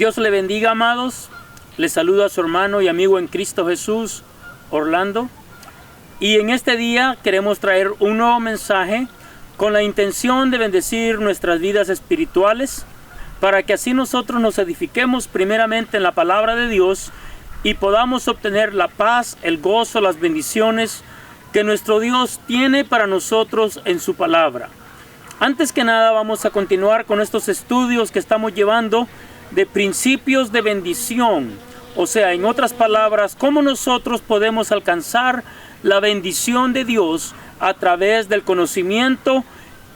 Dios le bendiga, amados. Le saluda a su hermano y amigo en Cristo Jesús, Orlando. Y en este día queremos traer un nuevo mensaje con la intención de bendecir nuestras vidas espirituales, para que así nosotros nos edifiquemos primeramente en la palabra de Dios y podamos obtener la paz, el gozo, las bendiciones que nuestro Dios tiene para nosotros en su palabra. Antes que nada, vamos a continuar con estos estudios que estamos llevando de principios de bendición. O sea, en otras palabras, cómo nosotros podemos alcanzar la bendición de Dios a través del conocimiento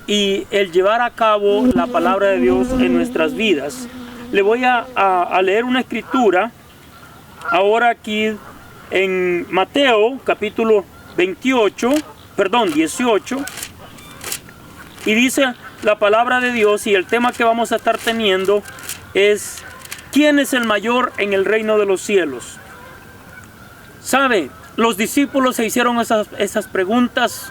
y el llevar a cabo la palabra de Dios en nuestras vidas. Le voy a leer una escritura ahora aquí en Mateo capítulo 18, y dice la palabra de Dios, y el tema que vamos a estar teniendo es: ¿quién es el mayor en el reino de los cielos? ¿Sabe? Los discípulos se hicieron esas preguntas.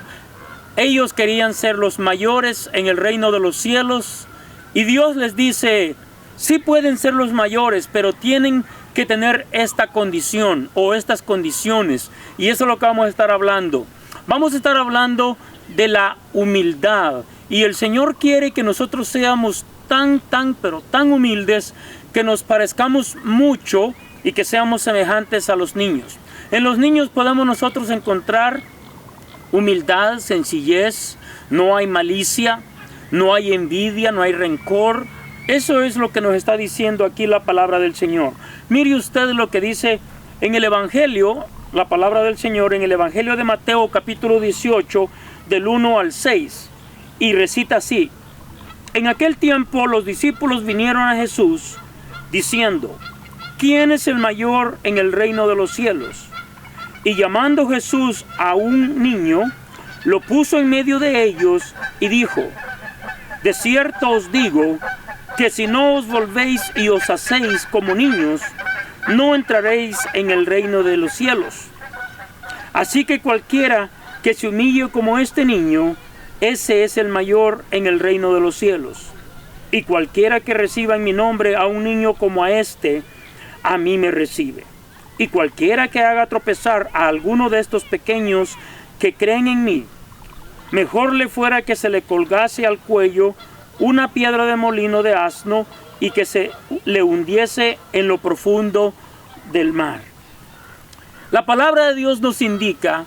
Ellos querían ser los mayores en el reino de los cielos, y Dios les dice: sí pueden ser los mayores, pero tienen que tener esta condición o estas condiciones. Y eso es lo que vamos a estar hablando. Vamos a estar hablando de la humildad. Y el Señor quiere que nosotros seamos pero tan humildes, que nos parezcamos mucho y que seamos semejantes a los niños. En los niños podemos nosotros encontrar humildad, sencillez, no hay malicia, no hay envidia, no hay rencor. Eso es lo que nos está diciendo aquí la palabra del Señor. Mire usted lo que dice en el Evangelio, la palabra del Señor, en el Evangelio de Mateo capítulo 18, del 1 al 6, y recita así: en aquel tiempo los discípulos vinieron a Jesús diciendo: ¿quién es el mayor en el reino de los cielos? Y llamando Jesús a un niño, lo puso en medio de ellos y dijo: de cierto os digo que si no os volvéis y os hacéis como niños, no entraréis en el reino de los cielos. Así que cualquiera que se humille como este niño, ese es el mayor en el reino de los cielos. Y cualquiera que reciba en mi nombre a un niño como a este, a mí me recibe. Y cualquiera que haga tropezar a alguno de estos pequeños que creen en mí, mejor le fuera que se le colgase al cuello una piedra de molino de asno y que se le hundiese en lo profundo del mar. La palabra de Dios nos indica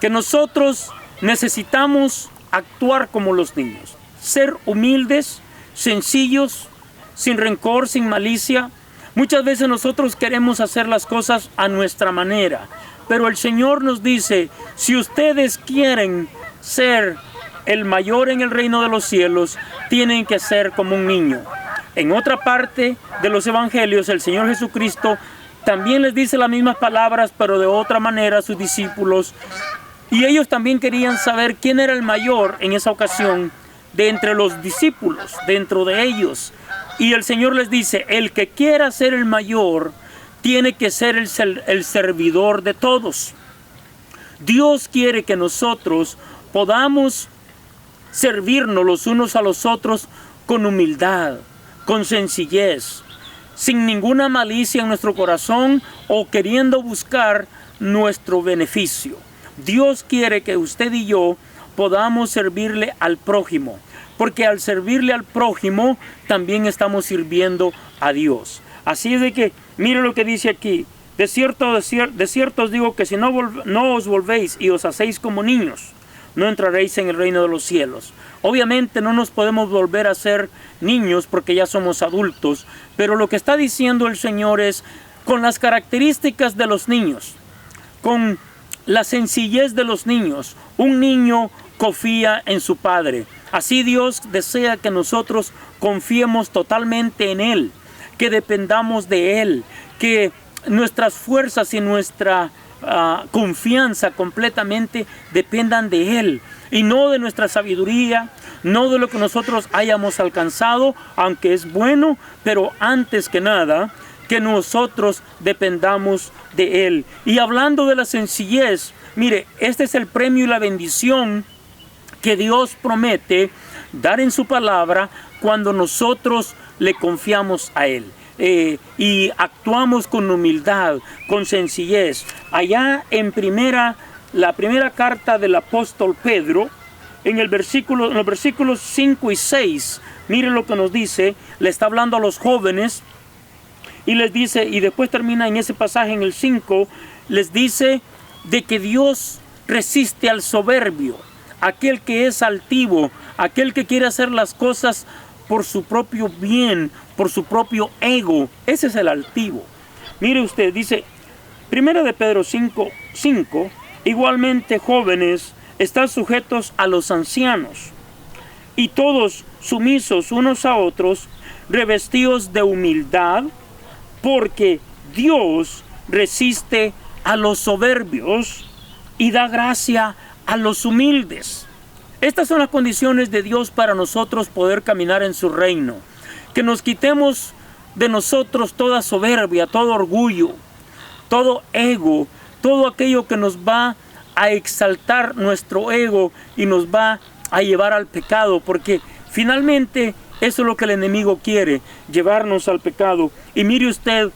que nosotros necesitamos actuar como los niños, ser humildes, sencillos, sin rencor, sin malicia. Muchas veces nosotros queremos hacer las cosas a nuestra manera, pero el Señor nos dice: si ustedes quieren ser el mayor en el reino de los cielos, tienen que ser como un niño. En otra parte de los evangelios, el Señor Jesucristo también les dice las mismas palabras, pero de otra manera a sus discípulos. Y ellos también querían saber quién era el mayor en esa ocasión de entre los discípulos, dentro de ellos. Y el Señor les dice: el que quiera ser el mayor, tiene que ser el servidor de todos. Dios quiere que nosotros podamos servirnos los unos a los otros con humildad, con sencillez, sin ninguna malicia en nuestro corazón o queriendo buscar nuestro beneficio. Dios quiere que usted y yo podamos servirle al prójimo, porque al servirle al prójimo también estamos sirviendo a Dios. Así es de que, mire lo que dice aquí: de cierto os digo que si no os volvéis y os hacéis como niños, no entraréis en el reino de los cielos. Obviamente no nos podemos volver a ser niños porque ya somos adultos, pero lo que está diciendo el Señor es con las características de los niños, con la sencillez de los niños. Un niño confía en su padre. Así Dios desea que nosotros confiemos totalmente en Él, que dependamos de Él, que nuestras fuerzas y nuestra confianza completamente dependan de Él y no de nuestra sabiduría, no de lo que nosotros hayamos alcanzado, aunque es bueno, pero antes que nada que nosotros dependamos de Él. Y hablando de la sencillez, mire, este es el premio y la bendición que Dios promete dar en su palabra cuando nosotros le confiamos a Él. y actuamos con humildad, con sencillez. Allá en la primera carta del apóstol Pedro, en los versículos 5 y 6, miren lo que nos dice. Le está hablando a los jóvenes y les dice, y después termina en ese pasaje en el 5, les dice de que Dios resiste al soberbio, aquel que es altivo, aquel que quiere hacer las cosas por su propio bien, por su propio ego. Ese es el altivo. Mire usted, dice 1 de Pedro 5:5, igualmente jóvenes, están sujetos a los ancianos, y todos sumisos unos a otros, revestidos de humildad, porque Dios resiste a los soberbios y da gracia a los humildes. Estas son las condiciones de Dios para nosotros poder caminar en su reino. Que nos quitemos de nosotros toda soberbia, todo orgullo, todo ego, todo aquello que nos va a exaltar nuestro ego y nos va a llevar al pecado, porque finalmente eso es lo que el enemigo quiere, llevarnos al pecado. Y mire usted,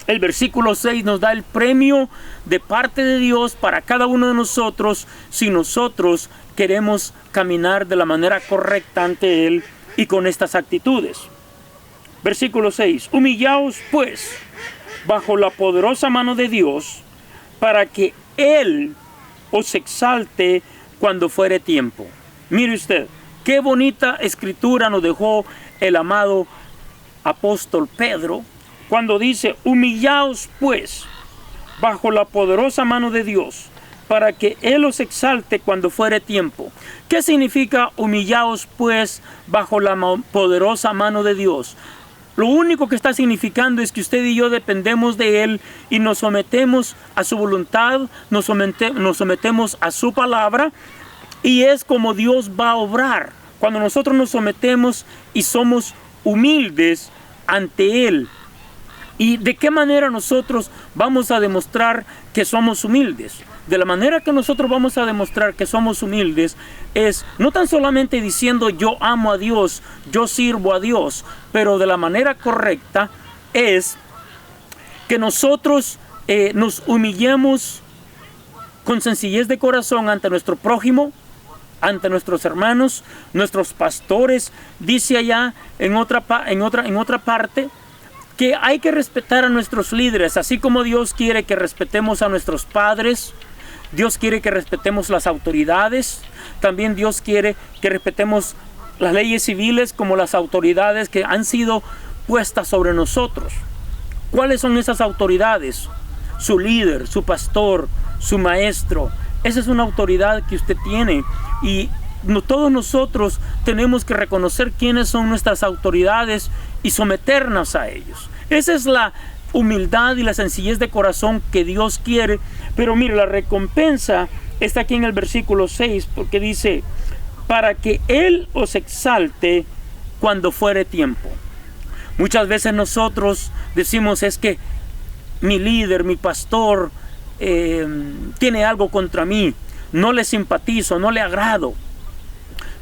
el versículo 6 nos da el premio de parte de Dios para cada uno de nosotros si nosotros queremos caminar de la manera correcta ante Él y con estas actitudes. Versículo 6. Humillaos pues bajo la poderosa mano de Dios, para que Él os exalte cuando fuere tiempo. Mire usted, qué bonita escritura nos dejó el amado apóstol Pedro, cuando dice, humillaos pues bajo la poderosa mano de Dios, para que Él os exalte cuando fuere tiempo. ¿Qué significa humillaos pues bajo la poderosa mano de Dios? Lo único que está significando es que usted y yo dependemos de Él y nos sometemos a su voluntad, nos sometemos a su palabra, y es como Dios va a obrar cuando nosotros nos sometemos y somos humildes ante Él. ¿Y de qué manera nosotros vamos a demostrar que somos humildes? De la manera que nosotros vamos a demostrar que somos humildes es no tan solamente diciendo yo amo a Dios, yo sirvo a Dios, pero de la manera correcta es que nosotros nos humillemos con sencillez de corazón ante nuestro prójimo, ante nuestros hermanos, nuestros pastores. Dice allá en otra parte que hay que respetar a nuestros líderes, así como Dios quiere que respetemos a nuestros padres. Dios quiere que respetemos las autoridades. También Dios quiere que respetemos las leyes civiles como las autoridades que han sido puestas sobre nosotros. ¿Cuáles son esas autoridades? Su líder, su pastor, su maestro. Esa es una autoridad que usted tiene, y todos nosotros tenemos que reconocer quiénes son nuestras autoridades y someternos a ellos. Esa es la humildad y la sencillez de corazón que Dios quiere. Pero mire, la recompensa está aquí en el versículo 6, porque dice, para que Él os exalte cuando fuere tiempo. Muchas veces nosotros decimos, es que mi líder, mi pastor, tiene algo contra mí, no le simpatizo, no le agrado.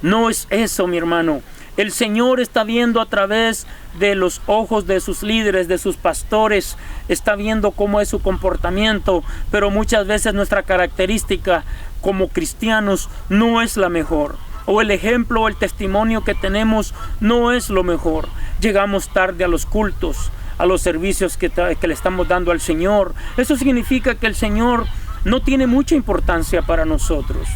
No es eso, mi hermano. El Señor está viendo a través de los ojos de sus líderes, de sus pastores, está viendo cómo es su comportamiento, pero muchas veces nuestra característica como cristianos no es la mejor, o el ejemplo o el testimonio que tenemos no es lo mejor. Llegamos tarde a los cultos, a los servicios que le estamos dando al Señor. Eso significa que el Señor no tiene mucha importancia para nosotros.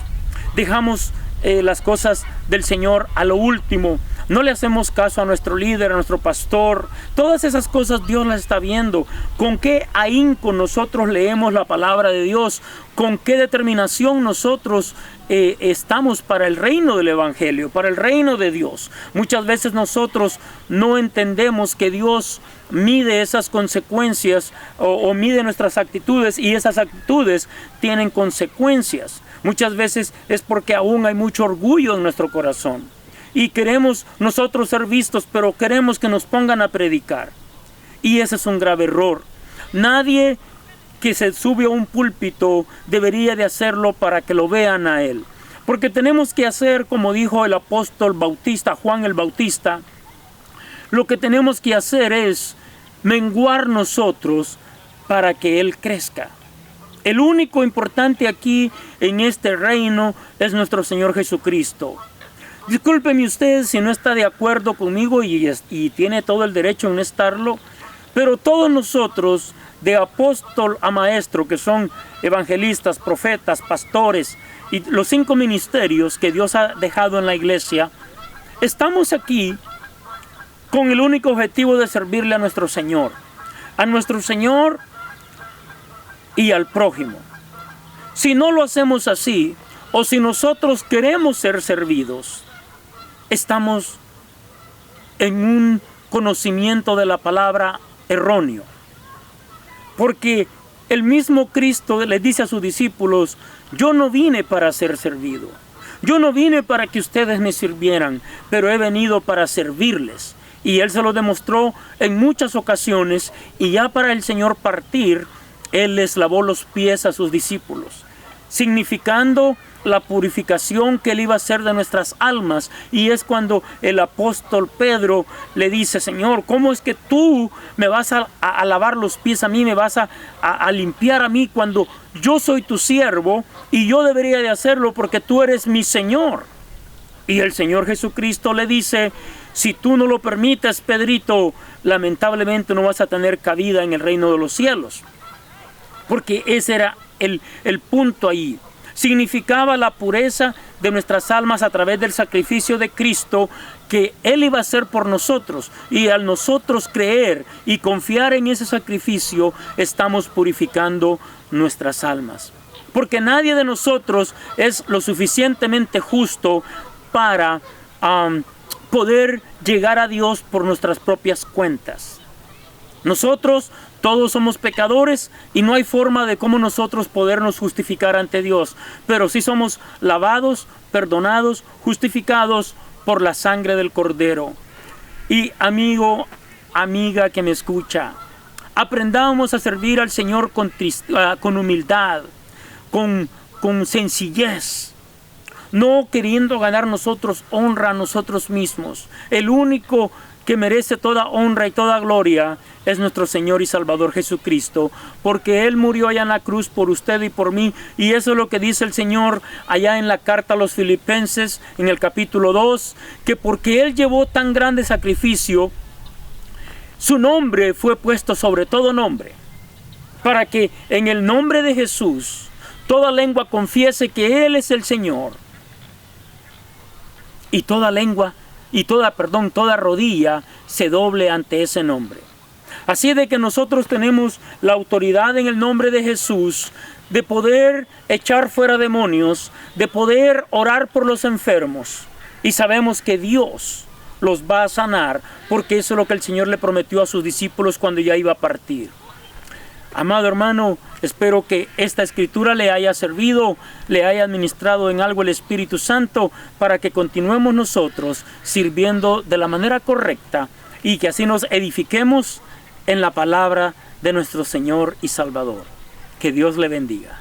Dejamos las cosas del Señor a lo último. No le hacemos caso a nuestro líder, a nuestro pastor. Todas esas cosas Dios las está viendo. Con qué ahínco nosotros leemos la palabra de Dios. Con qué determinación nosotros estamos para el reino del Evangelio, para el reino de Dios. Muchas veces nosotros no entendemos que Dios mide esas consecuencias o mide nuestras actitudes, y esas actitudes tienen consecuencias. Muchas veces es porque aún hay mucho orgullo en nuestro corazón y queremos nosotros ser vistos, pero queremos que nos pongan a predicar, y ese es un grave error. Nadie que se sube a un púlpito debería de hacerlo para que lo vean a él, porque tenemos que hacer como dijo el apóstol bautista, Juan el Bautista. Lo que tenemos que hacer es menguar nosotros para que Él crezca. El único importante aquí en este reino es nuestro Señor Jesucristo. Discúlpeme usted si no está de acuerdo conmigo y tiene todo el derecho en estarlo, pero todos nosotros, de apóstol a maestro, que son evangelistas, profetas, pastores y los 5 ministerios que Dios ha dejado en la iglesia, estamos aquí con el único objetivo de servirle a nuestro Señor y al prójimo. Si no lo hacemos así, o si nosotros queremos ser servidos, estamos en un conocimiento de la palabra erróneo. Porque el mismo Cristo le dice a sus discípulos: yo no vine para ser servido, yo no vine para que ustedes me sirvieran, pero he venido para servirles. Y Él se lo demostró en muchas ocasiones, y ya para el Señor partir, Él les lavó los pies a sus discípulos, significando la purificación que Él iba a hacer de nuestras almas. Y es cuando el apóstol Pedro le dice: Señor, ¿cómo es que tú me vas a lavar los pies a mí, me vas a limpiar a mí, cuando yo soy tu siervo y yo debería de hacerlo porque tú eres mi Señor? Y el Señor Jesucristo le dice: si tú no lo permites, Pedrito, lamentablemente no vas a tener cabida en el reino de los cielos. Porque ese era el punto ahí. Significaba la pureza de nuestras almas a través del sacrificio de Cristo que Él iba a hacer por nosotros. Y al nosotros creer y confiar en ese sacrificio, estamos purificando nuestras almas. Porque nadie de nosotros es lo suficientemente justo para poder llegar a Dios por nuestras propias cuentas. Nosotros todos somos pecadores y no hay forma de cómo nosotros podernos justificar ante Dios, pero sí somos lavados, perdonados, justificados por la sangre del Cordero. Y amigo, amiga que me escucha, aprendamos a servir al Señor con humildad, con sencillez, no queriendo ganar nosotros honra a nosotros mismos. El único que merece toda honra y toda gloria es nuestro Señor y Salvador Jesucristo, porque Él murió allá en la cruz por usted y por mí. Y eso es lo que dice el Señor allá en la carta a los Filipenses, en el capítulo 2, que porque Él llevó tan grande sacrificio, su nombre fue puesto sobre todo nombre, para que en el nombre de Jesús toda lengua confiese que Él es el Señor, y toda rodilla se doble ante ese nombre. Así de que nosotros tenemos la autoridad en el nombre de Jesús de poder echar fuera demonios, de poder orar por los enfermos, y sabemos que Dios los va a sanar, porque eso es lo que el Señor le prometió a sus discípulos cuando ya iba a partir. Amado hermano, espero que esta escritura le haya servido, le haya administrado en algo el Espíritu Santo, para que continuemos nosotros sirviendo de la manera correcta y que así nos edifiquemos en la palabra de nuestro Señor y Salvador. Que Dios le bendiga.